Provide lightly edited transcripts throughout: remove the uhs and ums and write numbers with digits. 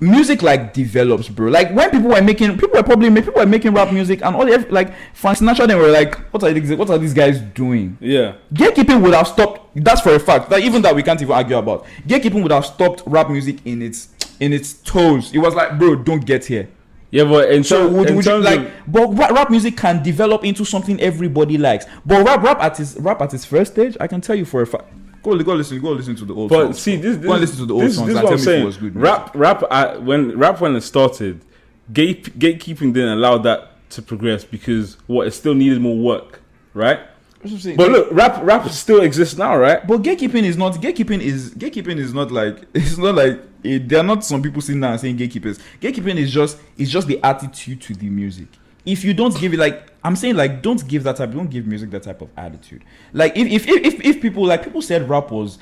music like develops, bro. Like when people were making rap music and all like Frank Sinatra, they were like, what are these guys doing? Yeah. Gatekeeping would have stopped. That's for a fact. Like even that we can't even argue about. Gatekeeping would have stopped rap music in its toes. It was like, bro, don't get here. Yeah, but rap music can develop into something everybody likes. But rap at its first stage, I can tell you for a fact. Go listen to the old songs. But see, go and listen to the old songs. This is what I'm saying. When it started, gatekeeping didn't allow that to progress because it still needed more work, right? But look, rap still exists now, right? But gatekeeping is not like it's not like there are not some people sitting down and saying gatekeepers. Gatekeeping is just the attitude to the music. If you don't give it, like I'm saying, like don't give music that type of attitude. Like if people said rap was,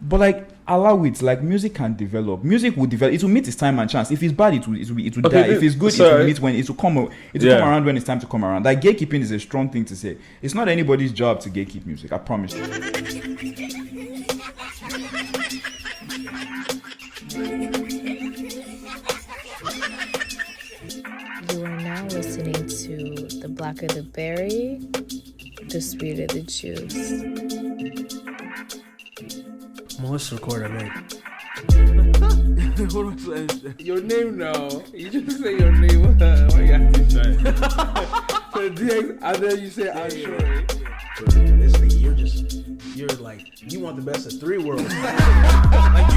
but like allow it. Like music can develop. Music will develop. It will meet its time and chance. If it's bad, it will die. If it's good, it will meet when it will come. It will come around when it's time to come around. Like gatekeeping is a strong thing to say. It's not anybody's job to gatekeep music. I promise you. You are now listening to the Blacker the Berry, the sweeter the juice. Let's record it, mate. What do I say? Your name now. You just say your name. Why you have to try? So DX, and then you say I'm sure. This nigga, you're like, you want the best of three worlds. Like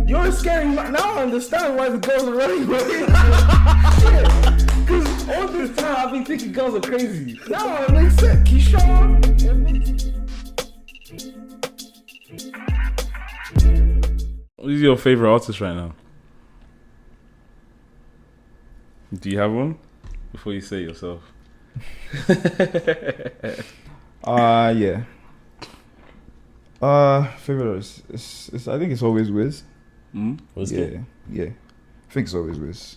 you're scaring. Now I understand why the girls are running away. Because all this time I've been thinking girls are crazy. Now it makes sense. Keyshawn. Who's your favorite artist right now? Do you have one? Before you say it yourself. Yeah. Favorite artist. I think it's always Wiz. What's yeah. I think it's always Wiz.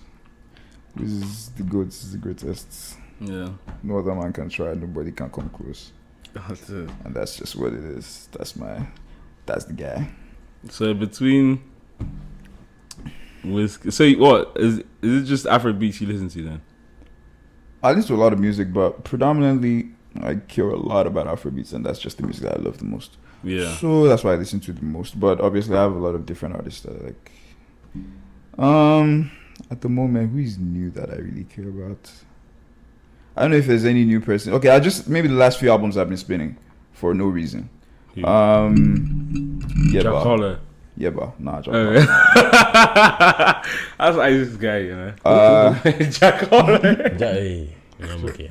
Wiz is the GOAT, is the greatest. Yeah. No other man can try, nobody can come close. That's it. And that's just what it is. That's the guy. So between Wiz, so what is it? Just Afrobeats you listen to then? I listen to a lot of music, but predominantly I care a lot about Afrobeats, and that's just the music that I love the most. Yeah. So that's why I listen to the most. But obviously, I have a lot of different artists that I like. At the moment, who is new that I really care about? I don't know if there's any new person. Okay, maybe the last few albums I've been spinning for no reason. Jack Harlow. Nah, Jack Harlow. That's this guy, you know. Jack Harlow. I'm okay.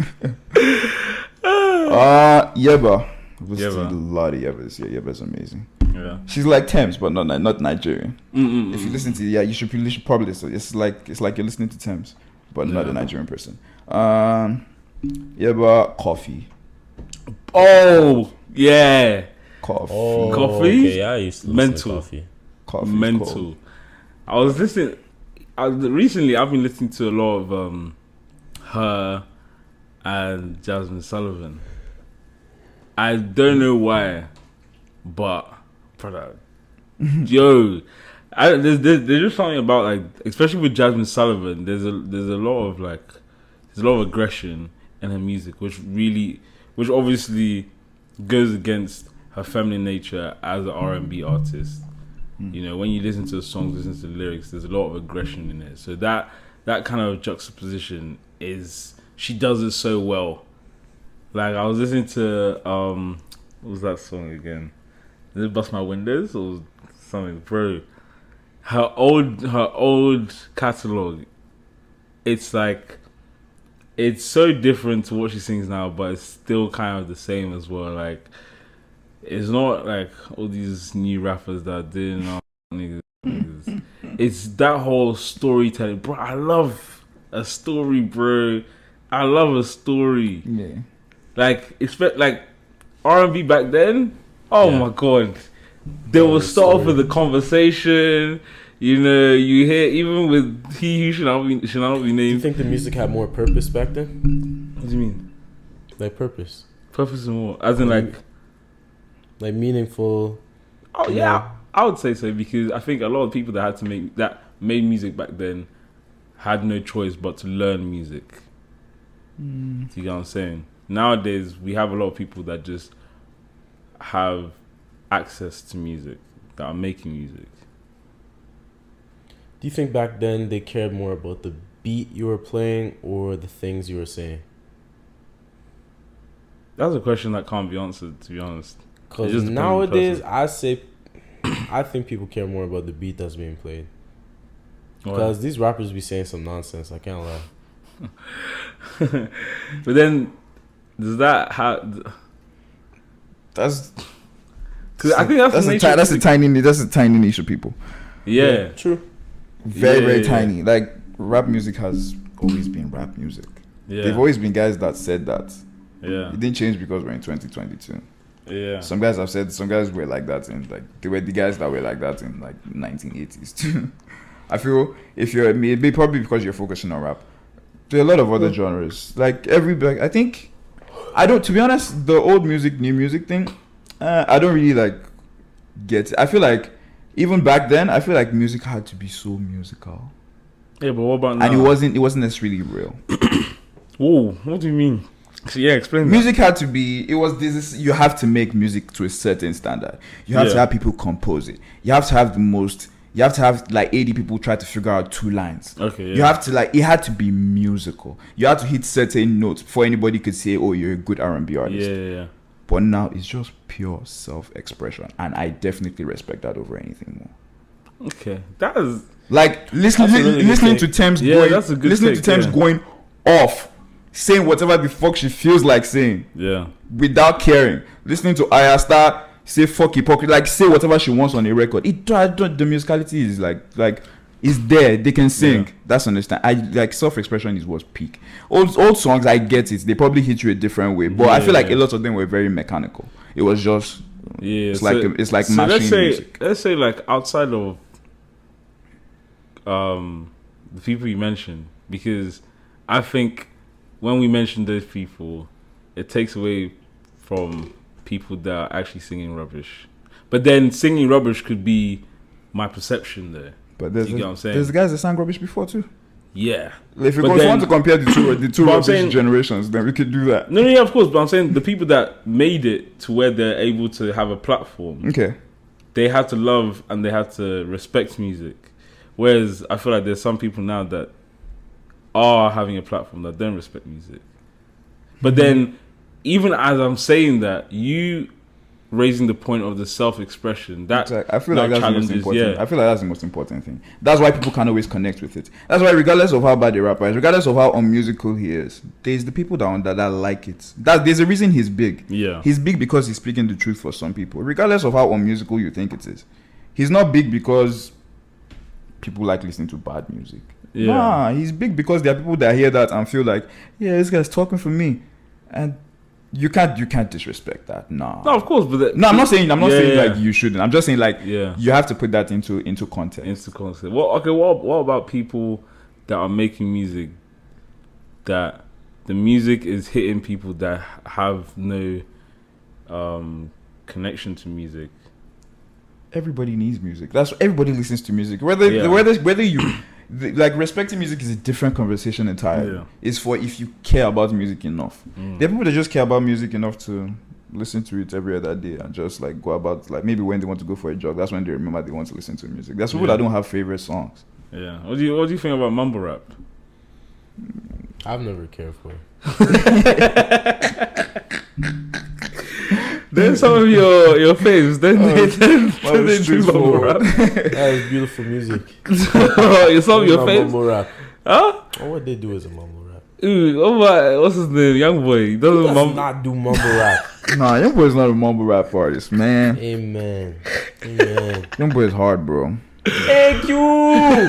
Yeba. Listen to a lot of Yebas. Yeah, Yeba's amazing. Yeah. She's like Thames, but not Nigerian. If you listen to you should probably listen. It's like you're listening to Thames, but not a Nigerian person. Yeba, Coffee. Oh yeah. Coffee. Oh, Coffee? Okay, yeah, I used to listen to Coffee. Coffee's Mental. cold. I was listening. Recently, I've been listening to a lot of her and Jasmine Sullivan. I don't know why, but brother, there's just something about, like, especially with Jasmine Sullivan. There's a lot of aggression in her music, which obviously goes against her feminine nature as an R&B artist. You know, when you listen to the songs, listen to the lyrics, there's a lot of aggression in it. So that kind of juxtaposition she does it so well. Like, I was listening to what was that song again? Did it Bust My Windows or something, bro? Her old catalog, it's like, it's so different to what she sings now, but it's still kind of the same as well. Like, it's not like all these new rappers that are doing niggas. It's that whole storytelling, bro. I love a story, bro. I love a story. Yeah. Like, like R&B back then. Oh my god, they will start off with a conversation. You know, you hear, even with he who should not be named. Do you think the music had more purpose back then? What do you mean? Like purpose? Purpose and what? As in like meaningful. Oh yeah, I would say so, because I think a lot of people that had to make that made music back then had no choice but to learn music. Do you get what I'm saying? Nowadays, we have a lot of people that just have access to music, that are making music. Do you think back then they cared more about the beat you were playing or the things you were saying? That's a question that can't be answered, to be honest. Because nowadays, I think people care more about the beat that's being played. Because these rappers be saying some nonsense, I can't lie. But then, does that have... That's... Because I think that's a tiny niche of people. Yeah. True. Very tiny. Like, rap music has always been rap music. Yeah. They've always been guys that said that. Yeah. It didn't change because we're in 2022. Yeah. Some guys have said, some guys were like that in, like, they were the guys that were like that in, like, 1980s too. I feel if you're, maybe probably because you're focusing on rap. There are a lot of other genres. Like, I think, to be honest, the old music, new music thing, I don't really, like, get it. I feel like, even back then, I feel like music had to be so musical. Yeah, but what about now? And it wasn't necessarily real. Whoa, what do you mean? Yeah, explain. Music had to be. It was this. You have to make music to a certain standard. You have to have people compose it. You have to have the most. You have to have like 80 people try to figure out 2 lines. Okay. Yeah. You have to like. It had to be musical. You had to hit certain notes before anybody could say, "Oh, you're a good R&B artist." Yeah. But now it's just pure self-expression, and I definitely respect that over anything more. Okay, that is like listening to Thames going. That's a good listening to Thames going off. Saying whatever the fuck she feels like saying. Yeah. Without caring. Listening to Ayasta say fuck hypocrisy. Like say whatever she wants on a record. The musicality is like is there. They can sing. Yeah. That's understand. I like self-expression is what's peak. Old songs, I get it. They probably hit you a different way. But I feel like a lot of them were very mechanical. It was just it's like machine music. Let's say like outside of the people you mentioned, because I think when we mention those people, it takes away from people that are actually singing rubbish. But then singing rubbish could be my perception there. But there's you get what I'm saying? There's guys that sang rubbish before too. Yeah. If you want to compare the two rubbish generations, then we could do that. No, of course. But I'm saying the people that made it to where they're able to have a platform. Okay. They have to love and they have to respect music. Whereas I feel like there's some people now that are having a platform that don't respect music. But then, even as I'm saying that, you raising the point of the self-expression, that I feel like that's the most important. Yeah. I feel like that's the most important thing. That's why people can always connect with it. That's why, regardless of how bad the rapper is, regardless of how unmusical he is, there's the people that like it. There's a reason he's big. Yeah, he's big because he's speaking the truth for some people, regardless of how unmusical you think it is. He's not big because people like listening to bad music. Yeah. Nah, he's big because there are people that hear that and feel like, yeah, this guy's talking for me, and you can't disrespect that. Nah. No, of course, but I'm not saying like you shouldn't. I'm just saying like you have to put that into context. Into context. What about people that are making music that the music is hitting people that have no connection to music? Everybody needs music. That's everybody listens to music. Whether you like respecting music is a different conversation entirely. Yeah. It's for if you care about music enough. There are people that just care about music enough to listen to it every other day and just like go about like maybe when they want to go for a jog, that's when they remember they want to listen to music. There's people that don't have favorite songs. Yeah. What do you think about mumble rap? I've never cared for it. Then some of your faves, then they do mumble rap. That is beautiful music. Some of your faves? Mumble rap. Huh? What they do is a mumble rap. Ooh, what's his name? Young boy. He does not do mumble rap. Nah, Young boy is not a mumble rap artist, man. Amen. Young boy is hard, bro. Thank you.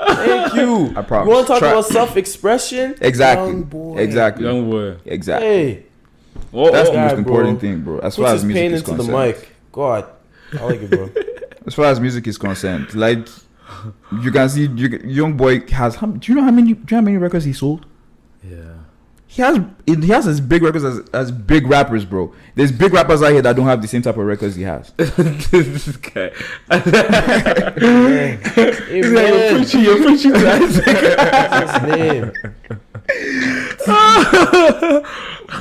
Thank you. I promise. You want to talk about self-expression? Exactly. Young boy. Exactly. Young boy. Exactly. Hey. That's the most important thing, bro. As far as music is concerned. The mic. God, I like it, bro. As far as music is concerned, like you can see, Young boy has. Do you know how many records he sold? Yeah. he has as big records as big rappers, bro. There's big rappers out here that don't have the same type of records he has. This guy. You're preaching to Isaac.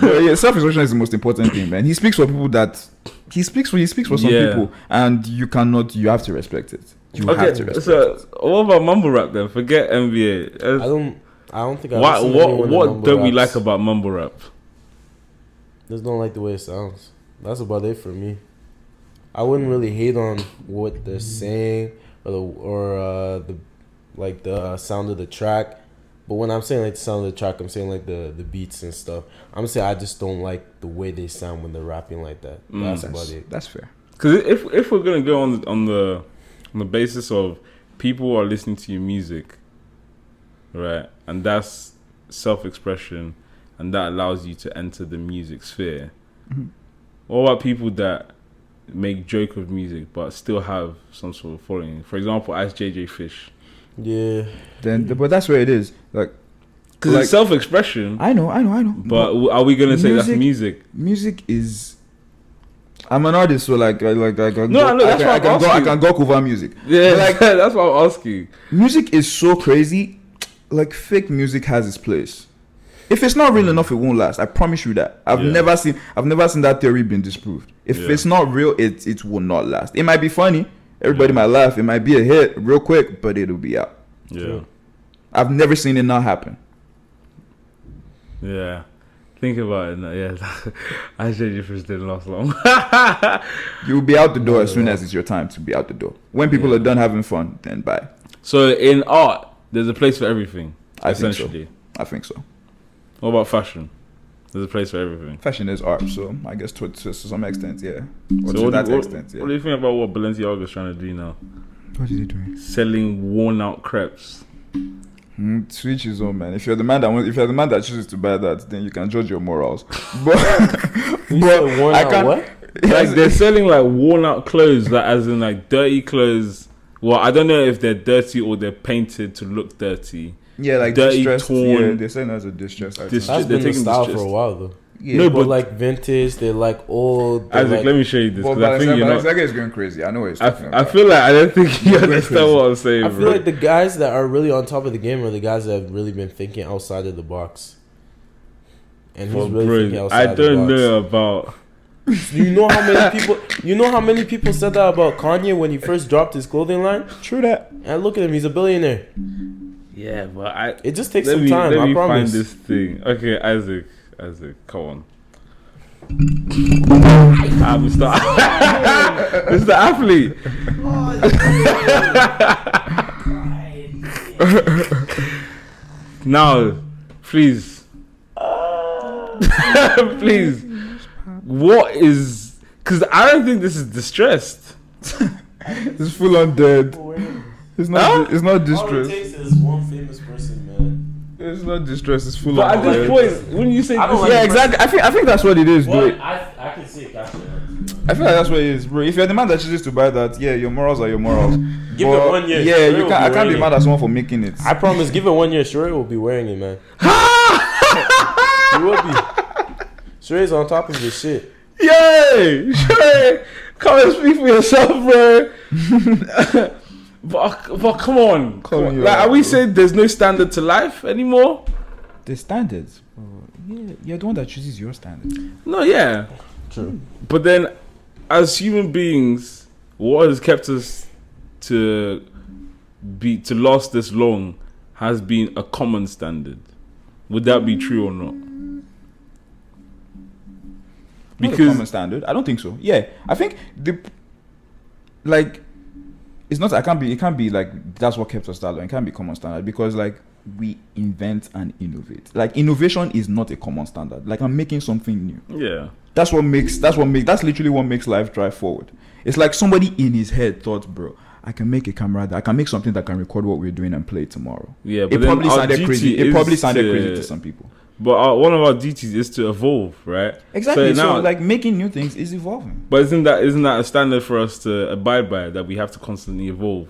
Yeah, self-expression is the most important thing, man. He speaks for people that he speaks for some people, and you have to respect it. You have to respect it. What about mumble rap then? Forget NBA. I don't think. What don't we like about mumble rap? Just don't like the way it sounds. That's about it for me. I wouldn't really hate on what they're saying or the sound of the track. But when I'm saying like the sound of the track, I'm saying like the beats and stuff. I'm saying I just don't like the way they sound when they're rapping like that. That's about it. That's fair. Because if we're gonna go on the basis of people are listening to your music, right, and that's self-expression, and that allows you to enter the music sphere. Mm-hmm. What about people that make joke of music but still have some sort of following? For example, as JJ Fish. Yeah. But that's where it is. Like, because it's self-expression. I know. But are we gonna say that's music? Music is. I'm an artist, so I can go over music. Yeah, like that's what I'm asking. Music is so crazy. Like, fake music has its place. If it's not real enough, it won't last. I promise you that. I've never seen that theory being disproved. If it's not real, it will not last. It might be funny. Everybody might laugh. It might be a hit real quick, but it'll be out. Yeah. I've never seen it not happen. Yeah. Think about it. Yeah. I said you first didn't last long. You'll be out the door as soon as it's your time to be out the door. When people are done having fun, then bye. So in art, there's a place for everything. I think so. What about fashion? There's a place for everything. Fashion is art, so I guess to some extent, yeah. Or so to that extent, yeah. What do you think about what Balenciaga is trying to do now? What is he doing? Selling worn-out crepes. Switch his own, man. If you're the man that chooses to buy that, then you can judge your morals. But I can't. What? Like they're selling like worn-out clothes, like as in like dirty clothes. Well, I don't know if they're dirty or they're painted to look dirty. Yeah, like dirty, distressed. Torn. Yeah, they're saying that's a distressed. That's been the style for a while though. Yeah, no, but like vintage, they're like old. Isaac, let me show you this. But Balenciaga is going crazy. I know what he's talking about. I feel like I don't think you understand what I'm saying. I feel like the guys that are really on top of the game are the guys that have really been thinking outside of the box. And he's really thinking outside of the box. I don't know about. You know how many people said that about Kanye when he first dropped his clothing line? True that. And look at him, he's a billionaire. Yeah, but it just takes some time. Let me promise. Find this thing. Okay, Isaac, come on. Mr. Athlete. Now, please. Please. What is... Because I don't think this is distressed. It's full on dead. It's not distressed. All it takes is one famous person, man. It's not distressed. It's full on dead. But at this point, when you say... exactly. I think that's what it is, bro. I can see it. I feel like that's what it is, bro. If you're the man that chooses to buy that, your morals are your morals. Give it 1 year. Yeah, I can't be mad at someone for making it. I promise, give it 1 year. Sheree will be wearing it, man. He will be. Sheree's on top of this shit. Yay! Sheree! Come and speak for yourself, bro. But come on. Like, are we saying there's no standard to life anymore? There's standards. Yeah, you're the one that chooses your standards. No, yeah. True. But then, as human beings, what has kept us to last this long has been a common standard. Would that be true or not? Because not a common standard. I don't think so. Yeah, I think it's not. It can't be like that's what kept us that long. It can't be common standard because like we invent and innovate. Like innovation is not a common standard. Like I'm making something new. Yeah. That's literally what makes life drive forward. It's like somebody in his head thought, bro, I can make a camera I can make something that can record what we're doing and play it tomorrow. Yeah, but it probably sounded crazy. It probably sounded crazy to some people. But one of our duties is to evolve, right? Exactly. So like making new things is evolving. But isn't that a standard for us to abide by, that we have to constantly evolve?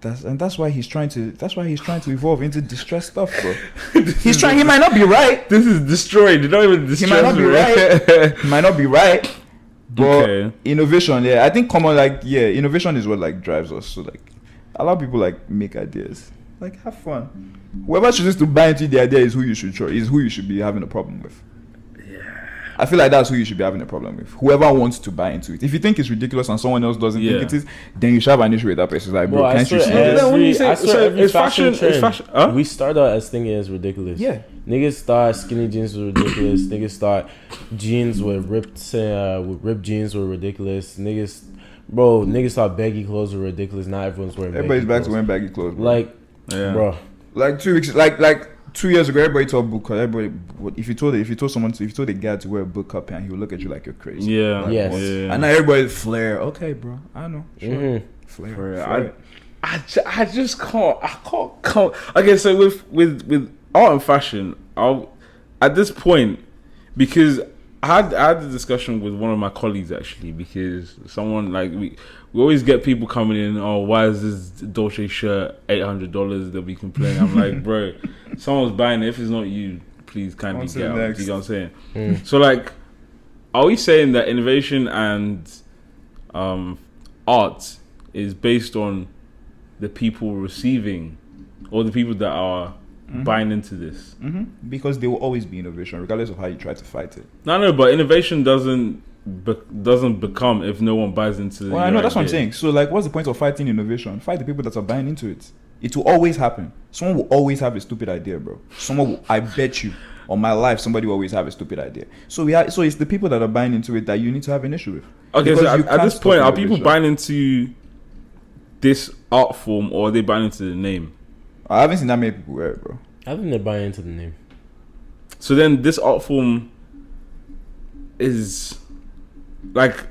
That's why he's trying to evolve into distressed stuff, bro. He's trying. He might not be right. This is destroyed. You're not even destroyed. He might not be right. He might not be right. But Okay. innovation, I think innovation is what like drives us. So like, allow people like make ideas, like have fun. Whoever chooses to buy into the idea is who you should be having a problem with. I feel like that's who you should be having a problem with. Whoever wants to buy into it. If you think it's ridiculous and someone else doesn't think it is, then you should have an issue with that person. It's like, bro, can't you see this? It's fashion. Huh? We start out as thinking it's ridiculous. Yeah. Niggas thought skinny jeans were ridiculous. Niggas thought jeans with ripped jeans were ridiculous. Niggas thought baggy clothes were ridiculous. Not everyone's wearing baggy Everybody's back clothes. to wearing baggy clothes, bro. Like, bro. Like 2 weeks, like 2 years ago, everybody thought boot cut. If you told a guy to wear a boot cut pant, he would look at you like you're crazy. Yeah. Like, Yes. what? Yeah. And now everybody's flare. Okay, bro. I know. Sure. Mm-hmm. Flare. I just can't. Okay, so with art and fashion, at this point, because I had a discussion with one of my colleagues actually, because someone like we always get people coming in. Oh, why is this Dolce shirt $800? They'll be complaining. I'm like, bro, someone's buying it. If it's not you, please kindly get out. Next. You know what I'm saying? So like, are we saying that innovation and art is based on the people receiving or the people that are buying into this? Because there will always be innovation, regardless of how you try to fight it. No, but innovation doesn't become if no one buys into. Well, I know that's what I'm saying. So, like, what's the point of fighting innovation? Fight the people that are buying into it. It will always happen. Someone will always have a stupid idea, bro. I bet you, on my life, somebody will always have a stupid idea. So it's the people that are buying into it that you need to have an issue with. Okay, Because so you at can't this stop point, are people innovation. buying into this art form or are they buying into the name? I haven't seen that many people wear it, bro. I think they're buying into the name. So then this art form is like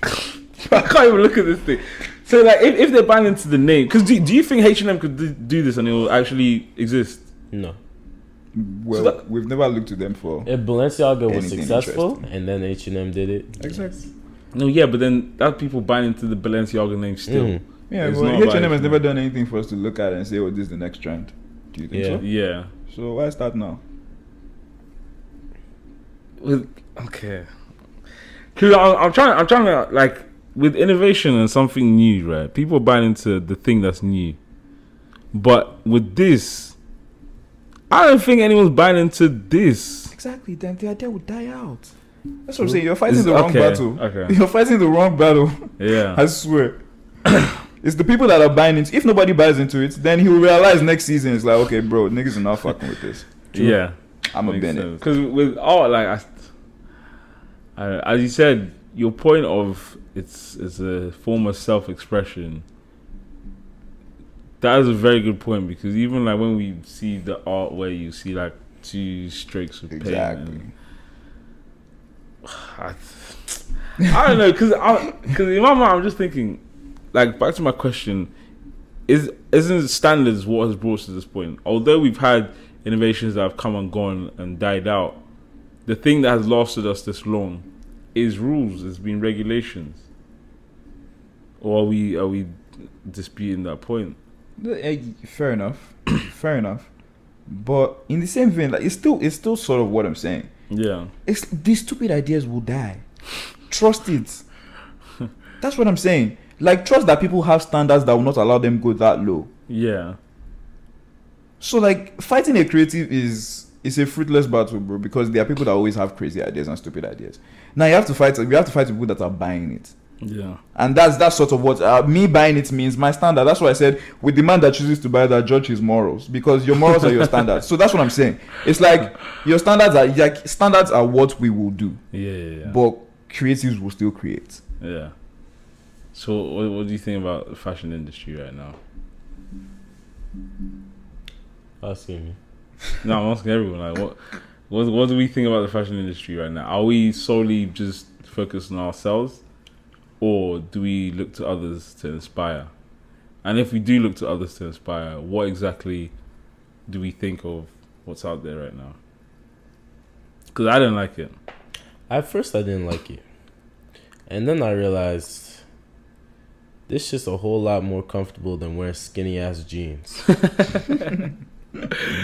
I can't even look at this thing. So like if they're buying into the name, because do you think H&M could do this and it will actually exist? No. Well, So we've never looked to them for If Balenciaga was anything successful interesting. and then H&M did it, Exactly. No, yeah, but then that people buying into the Balenciaga name still. Mhm. Yeah, It's but not H&M about has H&M. never done anything for us to look at and say, "Oh, this is the next trend." Do you think Yeah. so? Yeah. So why start now? Okay. Cause I'm trying to like with innovation and something new, right? People are buying into the thing that's new, but with this, I don't think anyone's buying into this. Exactly. Then the idea would die out. That's what I'm saying. You're fighting It's- the wrong okay, battle. okay. You're fighting the wrong battle. Yeah. I swear. It's the people that are buying into. If nobody buys into it, then he will realize next season it's like, okay, bro, niggas are not fucking with this. Yeah. I'm a Bennett. Because with art, like as you said, your point of it's a form of self-expression. That is a very good point, because even like when we see the art where you see like two streaks of paint, Exactly. and I don't know, because in my mind I'm just thinking, like, back to my question, isn't standards what has brought us to this point? Although we've had innovations that have come and gone and died out, the thing that has lasted us this long is rules. It's been regulations. Or are we disputing that point? Fair enough. Fair enough. But in the same vein, like it's still sort of what I'm saying. Yeah. It's these stupid ideas will die. Trust it. That's what I'm saying. Like, trust that people have standards that will not allow them go that low. Yeah. So like fighting a creative is a fruitless battle, bro, because there are people that always have crazy ideas and stupid ideas. Now you have to fight people that are buying it. Yeah. And that's sort of what me buying it means. My standard. That's why I said with the man that chooses to buy that, judge his morals, because your morals are your standards. So that's what I'm saying. It's like your standards are what we will do, Yeah. but creatives will still create. Yeah. So what do you think about the fashion industry right now? asking me. No, I'm asking everyone. Like, what do we think about the fashion industry right now? Are we solely just focused on ourselves, or do we look to others to inspire? And if we do look to others to inspire, what exactly do we think of what's out there right now? Because I don't like it. At first, I didn't like it, and then I realized this shit's a whole lot more comfortable than wearing skinny ass jeans.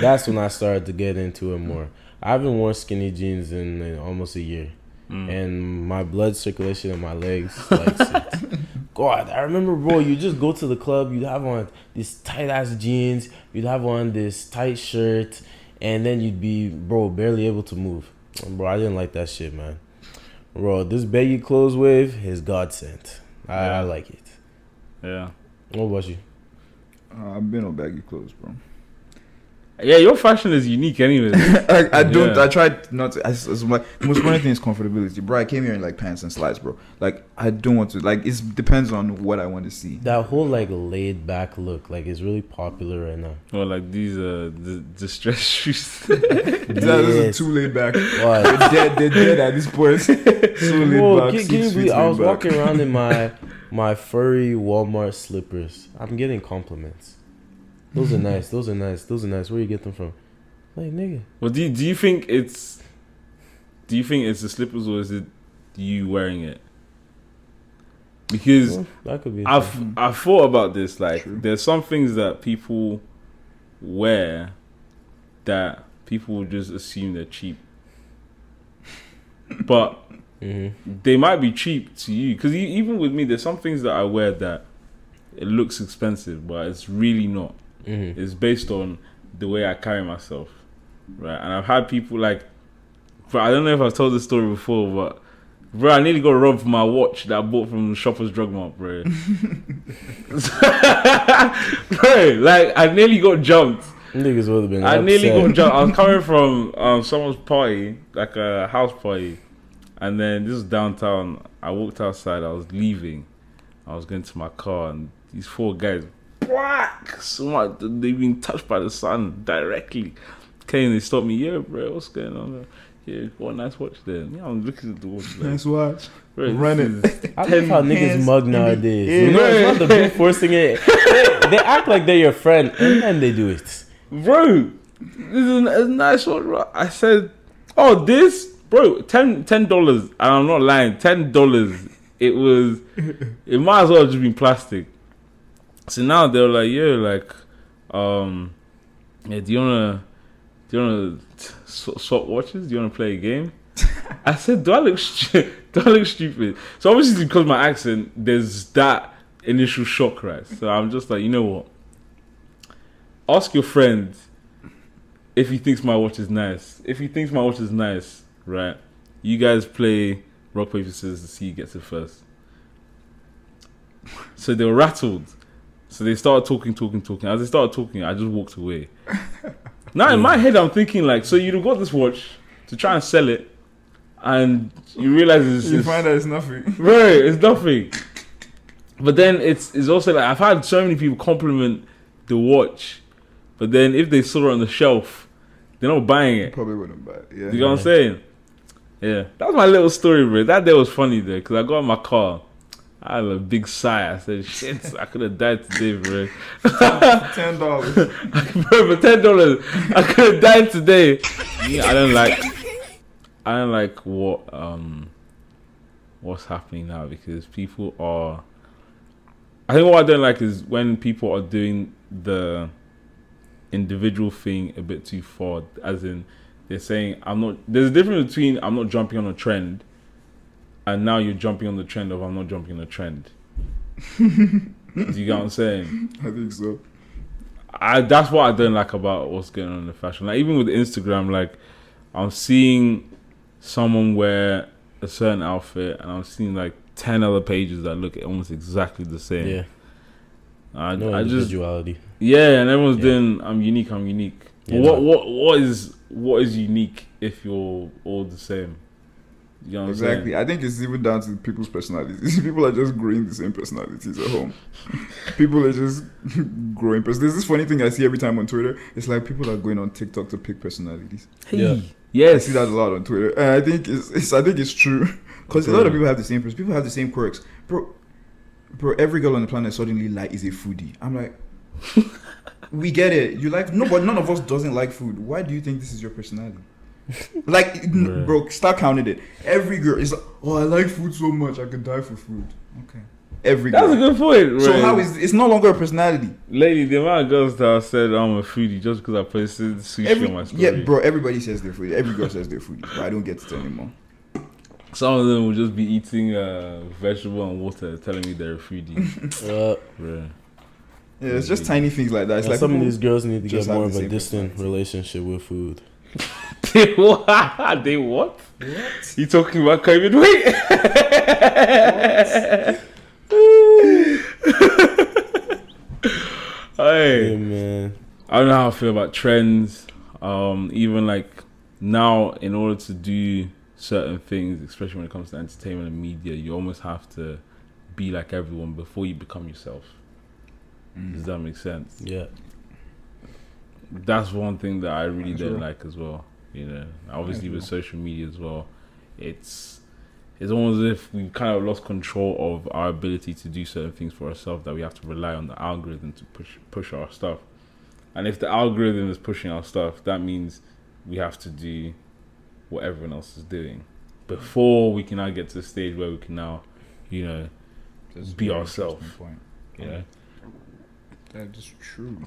That's when I started to get into it more. I haven't worn skinny jeans in almost a year. And my blood circulation in my legs likes it. God, I remember, bro, you just go to the club, you'd have on these tight ass jeans, you'd have on this tight shirt, and then you'd be, bro, barely able to move. Bro, I didn't like that shit, man. Bro, this baggy clothes wave is God sent. I like it. Yeah. What about you? I've been on baggy clothes, bro. Yeah, your fashion is unique anyway. I don't. Yeah. I tried not to. It's like the most important thing is comfortability, bro. I came here in like pants and slides, bro. Like I don't want to. Like it depends on what I want to see. That whole like laid back look, like, is really popular right now. Or like these the distressed shoes. This is too laid back. They're dead at this point. So laid back. Can you believe I was walking around in my furry Walmart slippers? I'm getting compliments. Those are nice. Those are nice. Where you get them from? Like, nigga. Well, do you think it's the slippers, or is it you wearing it? Because that could be. I've thought about this. Like, there's some things that people wear that people will just assume they're cheap, but they might be cheap to you. Because even with me, there's some things that I wear that it looks expensive, but it's really not. It's based on the way I carry myself, right? And I've had people like, bro, I don't know if I've told this story before, but bro, I nearly got robbed for my watch that I bought from Shoppers Drug Mart, bro. Bro, like I nearly got jumped. Niggas would have been. I nearly got jumped. I was coming from someone's party, like a house party, and then this was downtown. I walked outside. I was leaving. I was going to my car, and these 4 guys. Whack! So they've been touched by the sun directly. Okay, and they stopped me. Yeah, bro, what's going on? Yeah, what a nice watch there. Yeah, I'm looking at the watch. Like, nice watch. Bro, run it. I love how niggas mug nowadays. You know, it's not the brute forcing it. They act like they're your friend, and then they do it. Bro, this is a nice watch, bro. I said, oh, this, bro, $10. And I'm not lying, $10. It might as well have just been plastic. So now they're like, yeah, do you wanna swap watches? Do you wanna play a game? I said, do I look stupid? So obviously because of my accent, there's that initial shock, right? So I'm just like, you know what? Ask your friend if he thinks my watch is nice. If he thinks my watch is nice, right? You guys play rock, paper, scissors to see who gets it first. So they were rattled. So they started talking. As they started talking, I just walked away. Now in my head, I'm thinking like, so you'd have got this watch to try and sell it, and you realize you find that it's nothing. Right, it's nothing. But then it's also like I've had so many people compliment the watch, but then if they saw it on the shelf, they're not buying it. Probably wouldn't buy it. Yeah. You know what I'm saying? Yeah, that was my little story, bro. That day was funny though, because I got in my car. I had a big sigh. I said, shit, I could have died today, bro. $10. Bro, for $10, I could have died today. Yeah, I don't like what's happening now, because people are... I think what I don't like is when people are doing the individual thing a bit too far. As in, they're saying, there's a difference between I'm not jumping on a trend and now you're jumping on the trend of I'm not jumping on the trend. Do you get what I'm saying? I think so. That's what I don't like about what's going on in the fashion. Like even with Instagram, like I'm seeing someone wear a certain outfit and I'm seeing like 10 other pages that look almost exactly the same. Yeah. No individuality. Yeah, and everyone's doing I'm unique. Yeah, what is unique if you're all the same? You know what exactly. I'm saying? I think it's even down to people's personalities. People are just growing the same personalities at home. People are just growing. There's this funny thing I see every time on Twitter. It's like people are going on TikTok to pick personalities. Hey. Yeah. Yes. I see that a lot on Twitter, and I think it's true because a lot of people have the same. People have the same quirks, bro. Every girl on the planet suddenly is a foodie. I'm like, we get it. You like no, but none of us doesn't like food. Why do you think this is your personality? Like, bro, start counting it. Every girl is like, oh, I like food so much, I could die for food. Okay. every That's girl. a good point. So right? how is it's no longer a personality? Lady, the amount of girls that have said I'm a foodie just because I posted sushi on my story. Yeah, bro. Everybody says they're foodie. Every girl says they're foodie. But I don't get it anymore. Some of them will just be eating vegetable and water, telling me they're a foodie. Bro. Yeah, it's just tiny things like that. It's like some of people these girls need to just get more have of the a same distant personality. relationship with food. They what? They what? You talking about COVID? Wait. Hey, Hey, man. I don't know how I feel about trends. Even like now, in order to do certain things, especially when it comes to entertainment and media, you almost have to be like everyone before you become yourself. Does that make sense? Yeah. That's one thing that I really That's don't real. like as well. You know, obviously with That's social media as well, it's almost as if we kind of lost control of our ability to do certain things for ourselves, that we have to rely on the algorithm to push our stuff. And if the algorithm is pushing our stuff, that means we have to do what everyone else is doing before we can now get to the stage where we can now, you know, That's a be very ourselves. interesting point. you know. That is true.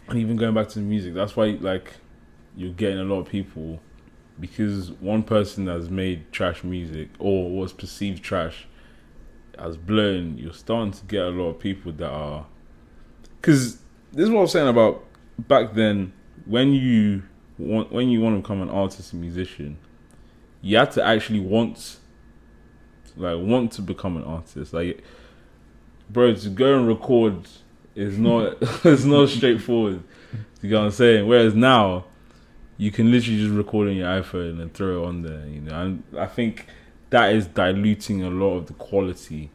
And even going back to the music, that's why like you're getting a lot of people, because one person has made trash music or was perceived trash as blown, you're starting to get a lot of people that are, because this is what I was saying about back then, when you want to become an artist and musician, you had to actually want to become an artist. Like, bro, to go and record is not it's not straightforward. You know what I'm saying? Whereas now, you can literally just record on your iPhone and throw it on there, you know. And I think that is diluting a lot of the quality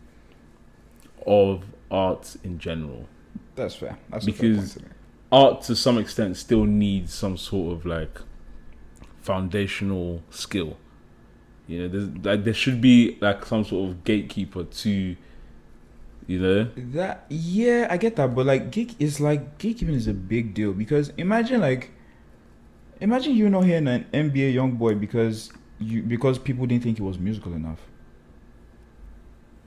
of art in general. That's fair. That's Because a fair point to make. Art, to some extent, still needs some sort of like foundational skill. You know, there should be like some sort of gatekeeper to, you know. That I get that, but like gatekeeping is a big deal, because imagine you're not hearing an NBA young boy because people didn't think he was musical enough.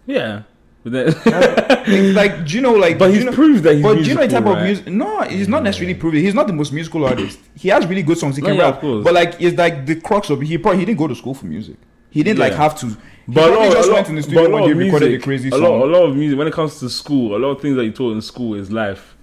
Yeah, but then, Like, do you know, like, but do he's you know, proved that he's but do you know the type musical, of right? music? No, he's not necessarily proved it. He's not the most musical artist. He has really good songs. He can No, yeah, rap, of course. but like, it's like the crux of it. He didn't go to school for music. He didn't like Yeah. have to. He But probably just went in the studio one day, recorded a crazy a song. lot of music. When it comes to school, a lot of things that you taught in school is life.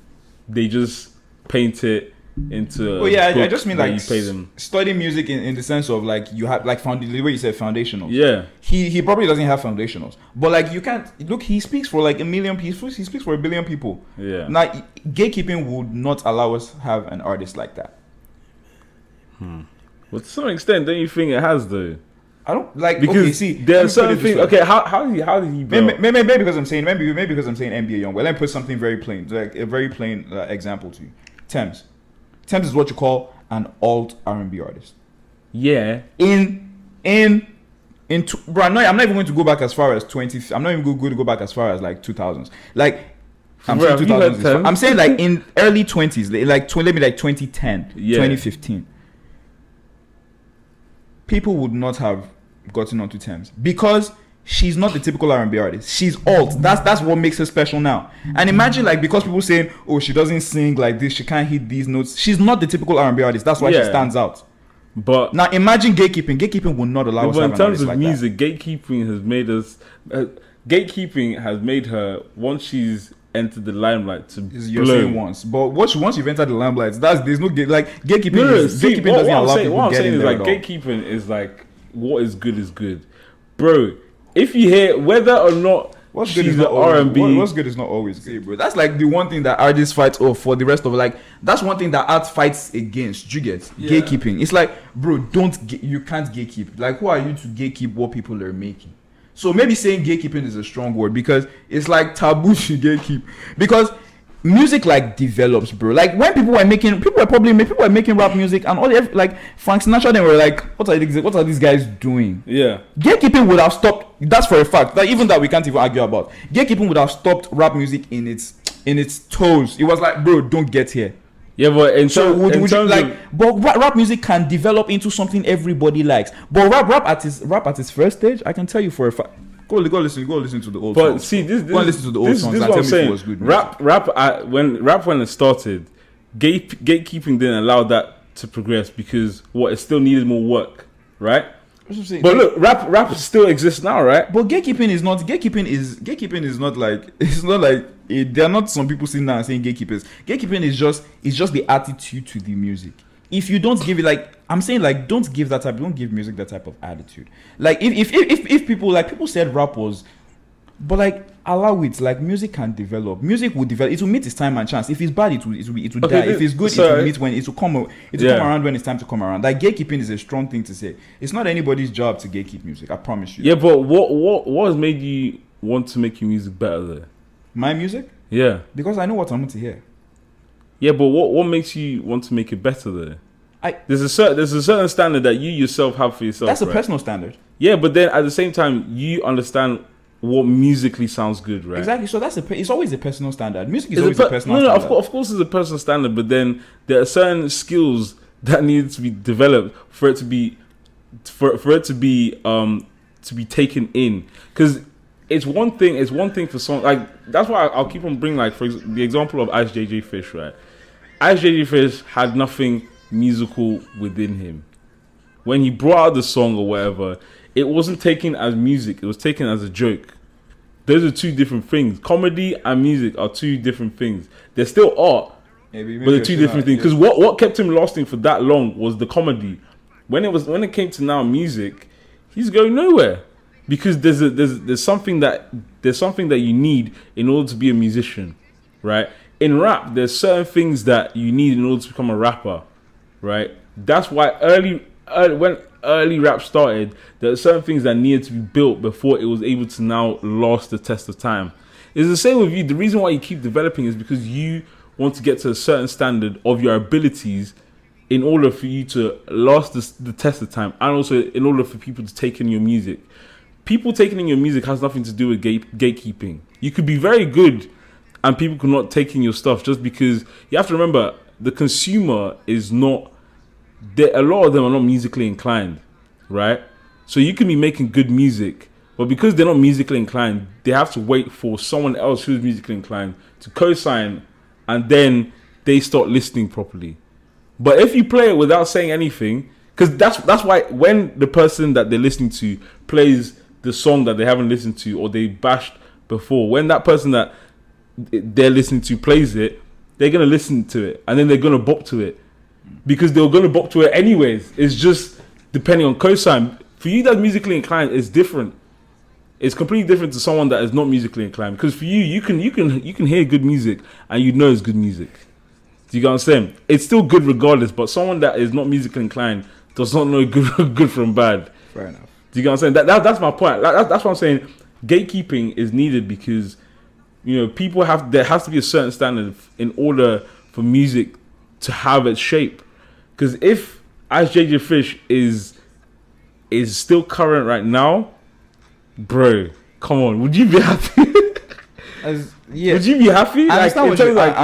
They just paint it into. Oh yeah, I book just mean that like you pay them. studying music in the sense of like you have like the way you said foundational. Yeah, He probably doesn't have foundationals, but like you can't look. He speaks for like 1 million people. He speaks for 1 billion people. yeah. Now, gatekeeping would not allow us to have an artist like that. But to some extent, don't you think it has though? I don't like Because okay. See, there let are me certain put it this things. way. Okay, how did he build? Maybe because I'm saying NBA young. Well, let me put something very plain, like a very plain example to you. Thames is what you call an alt R&B artist. Yeah, Bro, I'm not even going to go back as far as 20. I'm not even going to go back as far as like 2000s. Like I'm Bro, saying have you heard 2000s. Thames? I'm saying like in early 20s, like let me like 2010, Yeah. 2015. People would not have gotten onto Thames because she's not the typical R&B artist. She's alt. That's what makes her special now. And imagine like because people saying, "Oh, she doesn't sing like this. She can't hit these notes." She's not the typical R&B artist. That's why she Yeah. stands out. but Now imagine gatekeeping. Gatekeeping will not allow us to but have in an terms artist of like music, gatekeeping has made us. Gatekeeping has made her, once she's entered the limelight, to that. You're blow. saying once, but once you've entered the limelight, there's no gate. Like gatekeeping, No, see, gatekeeping what doesn't I'm allow saying, people what I'm get saying in is there like at all. gatekeeping is like what is good, bro. If you hear whether or not What's good she's is the not always, R&B, what's good is not always good, bro. That's like the one thing that artists fight for the rest of like. That's one thing that art fights against. You get gatekeeping. It's like, bro, you can't gatekeep. Like, who are you to gatekeep what people are making? So maybe saying gatekeeping is a strong word because it's like taboo to gatekeep because music like develops, bro. Like when people were making rap music and all like Frank Sinatra, they were like, what are these guys doing? yeah, Gatekeeping would have stopped. That's for a fact. That even that we can't even argue about. Gatekeeping would have stopped rap music in its toes. It was like, bro, don't get here. yeah. But in So terms, would you of, like? But rap music can develop into something everybody likes. But rap at its first stage, I can tell you for a fact. Go listen to the old But songs. see, this Go and listen to the old songs this is and what tell I'm me if it saying. was good music. When it started, gatekeeping didn't allow that to progress because it still needed more work, right? That's what I'm saying. But look, rap still exists now, right? But gatekeeping is not like it's not like there are not some people sitting down and saying gatekeepers. Gatekeeping is just the attitude to the music. If you don't give it, like I'm saying, like don't give music that type of attitude. Like if people said rap was, but like allow it. Like music can develop. Music will develop. It will meet its time and chance. If it's bad, it will die. If it's good, it will meet when it will come. It will come around when it's time to come around. Like gatekeeping is a strong thing to say. It's not anybody's job to gatekeep music. I promise you. Yeah, but what has made you want to make your music better though? My music? Yeah. Because I know what I'm going to hear. Yeah, but what makes you want to make it better though? There's a certain standard that you yourself have for yourself. That's a right? personal standard. Yeah, but then at the same time, you understand what musically sounds good, right? Exactly. So it's always a personal standard. Music is always a personal standard. standard. Of course, it's a personal standard, but then there are certain skills that need to be developed for it to be taken in. Because it's one thing for someone like that's why I'll keep on bringing like for the example of Ice JJ Fish, right? Ice JJ Fish had nothing musical within him. When he brought out the song or whatever, it wasn't taken as music, it was taken as a joke. Those are two different things. Comedy and music are two different things. They're still art, but they're two different things. Because what kept him lasting for that long was the comedy. When it came to now music, he's going nowhere. Because there's something that you need in order to be a musician, right? In rap, there's certain things that you need in order to become a rapper, right? That's why when early rap started, there are certain things that needed to be built before it was able to now last the test of time. It's the same with you. The reason why you keep developing is because you want to get to a certain standard of your abilities in order for you to last the test of time, and also in order for people to take in your music. People taking in your music has nothing to do with gatekeeping. You could be very good and people could not take in your stuff just because you have to remember the consumer is not. A lot of them are not musically inclined, right? So you can be making good music, but because they're not musically inclined, they have to wait for someone else who's musically inclined to co-sign, and then they start listening properly. But if you play it without saying anything, because that's why when the person that they're listening to plays the song that they haven't listened to or they bashed before, when that person that they're listening to plays it, they're going to listen to it and then they're going to bop to it because they were going to bop to it anyways. It's just depending on cosign. For you that's musically inclined, it's different. It's completely different to someone that is not musically inclined, because for you can hear good music and you know it's good music. Do you get what I'm saying? It's still good regardless, but someone that is not musically inclined does not know good from bad. Fair enough. Do you get what I'm saying? That's my point. That's what I'm saying. Gatekeeping is needed because, you know, there has to be a certain standard in order for music to have its shape. Because if Ice JJ Fish is still current right now, bro, come on, would you be happy? Yeah. Would you be happy? I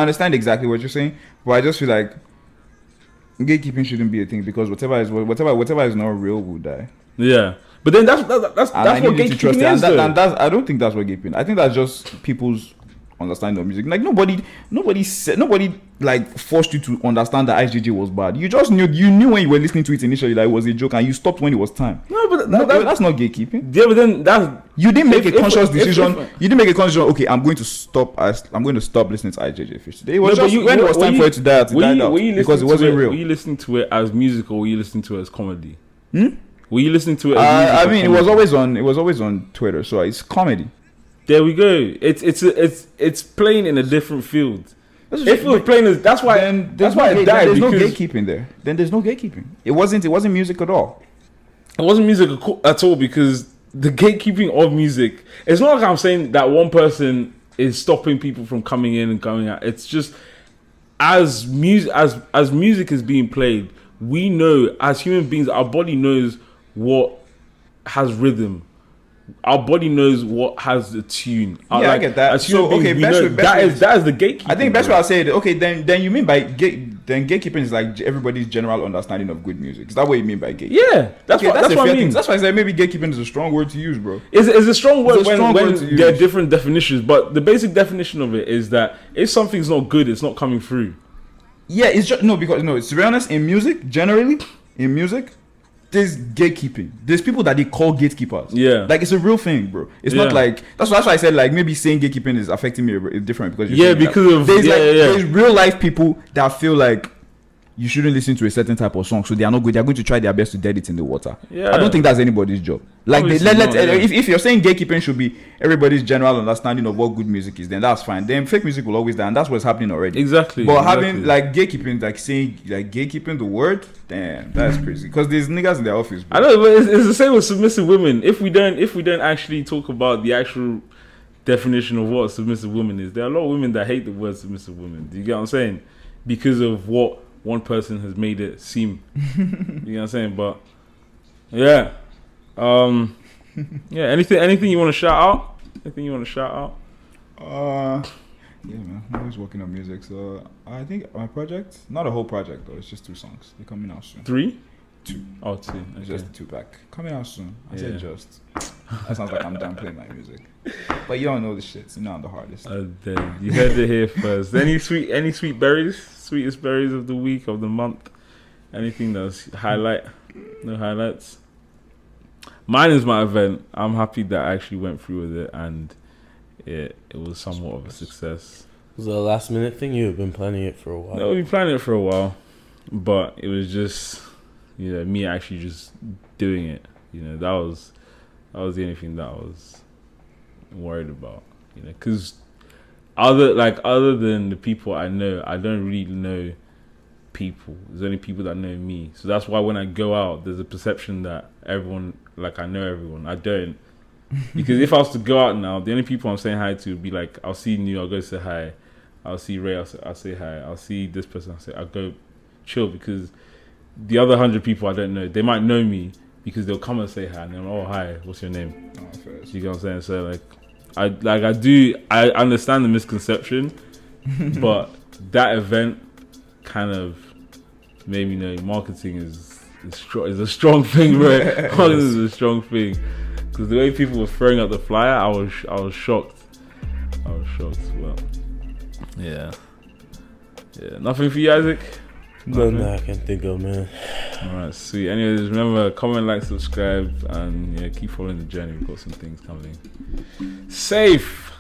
understand exactly what you're saying, but I just feel like gatekeeping shouldn't be a thing, because whatever is not real will die. Yeah, but then that's what gatekeeping is. And I don't think that's what gatekeeping. I think that's just people's understanding of music. Like nobody like forced you to understand that IJJ was bad. You just knew when you were listening to it initially that it was a joke, and you stopped when it was time. No, but that's not gatekeeping. Yeah, but then you didn't make a conscious decision. You didn't make a conscious. Okay, I'm going to stop listening to IJJ Fish today. It was when it was time for it to die out, because it wasn't real. Were you listening to it as music, or were you listening to it as comedy? Were you listening to it as music? I mean, it was always on Twitter, so it's comedy. There we go. It's playing in a different field. If it was playing, that's why it died. There's no gatekeeping there. Then there's no gatekeeping. It wasn't music at all. It wasn't music at all, because the gatekeeping of music. It's not like I'm saying that one person is stopping people from coming in and going out. It's just as music is being played, we know as human beings, our body knows what has rhythm. Our body knows what has the tune. I get that. As human beings, we know that is the gatekeeping. I think best way I'll say it. Okay, then you mean by gate. then gatekeeping is like everybody's general understanding of good music. Is that what you mean by gatekeeping? Yeah, that's Okay, what a I fair mean. thing. That's why I said maybe gatekeeping is a strong word to use, bro. It's a strong word It's a strong when word to there are use. different definitions, but the basic definition of it is that if something's not good, it's not coming through. Yeah, it's just it's to be honest, in music, generally, in music, there's gatekeeping. There's people that they call gatekeepers. Yeah. Like it's a real thing, bro. It's not Yeah. like that's why I said like maybe saying gatekeeping is affecting me different because Yeah, because of there's real life people that feel like you shouldn't listen to a certain type of song, so they are not good. They are going to try their best to dead it in the water. Yeah. I don't think that's anybody's job. Like if you're saying gatekeeping should be everybody's general understanding of what good music is, then that's fine. Then fake music will always die, and that's what's happening already. Exactly. But having like gatekeeping, like saying like gatekeeping the word, damn, that's crazy. Because there's niggas in their office. Bro. I know, but it's the same with submissive women. If we don't actually talk about the actual definition of what a submissive woman is, there are a lot of women that hate the word submissive woman. Do you get what I'm saying? Because of what one person has made it seem. You know what I'm saying? But yeah. Yeah, anything you want to shout out? Anything you want to shout out? Yeah, man. I'm always working on music, so I think my project, not a whole project though, it's just 2 songs. They're coming out soon. 3? 2. Oh, 2. Okay. It's just a 2-pack. Coming out soon. I said Yeah. just. That sounds like I'm done playing my music. But you don't know the shit. You know I'm the hardest. You heard it here first. Any sweet berries? Sweetest berries of the week, of the month? Anything that's highlight? No highlights? Mine is my event. I'm happy that I actually went through with it, and it was somewhat of a success. Was it a last minute thing? You've been planning it for a while. No, we've been planning it for a while, but it was just, me actually just doing it. That was the only thing that I was worried about. Because other than the people I know, I don't really know people. There's only people that know me. So that's why when I go out, there's a perception that everyone, like I know everyone. I don't. Because if I was to go out now, the only people I'm saying hi to would be like, I'll see you, I'll go say hi. I'll see Ray, I'll say hi. I'll see this person, I'll go chill. Because the other 100 people I don't know, they might know me because they'll come and say hi. And they're like, oh, hi, what's your name? You get what I'm saying? So I understand the misconception, but that event kind of made me know marketing is a strong thing, bro. Marketing is a strong thing. Because the way people were throwing out the flyer, I was shocked. Well, yeah. Nothing for you, Isaac? Nothing that I can think of, man. Alright, sweet. Anyways, remember, comment, like, subscribe, and keep following the journey. We've got some things coming. Safe.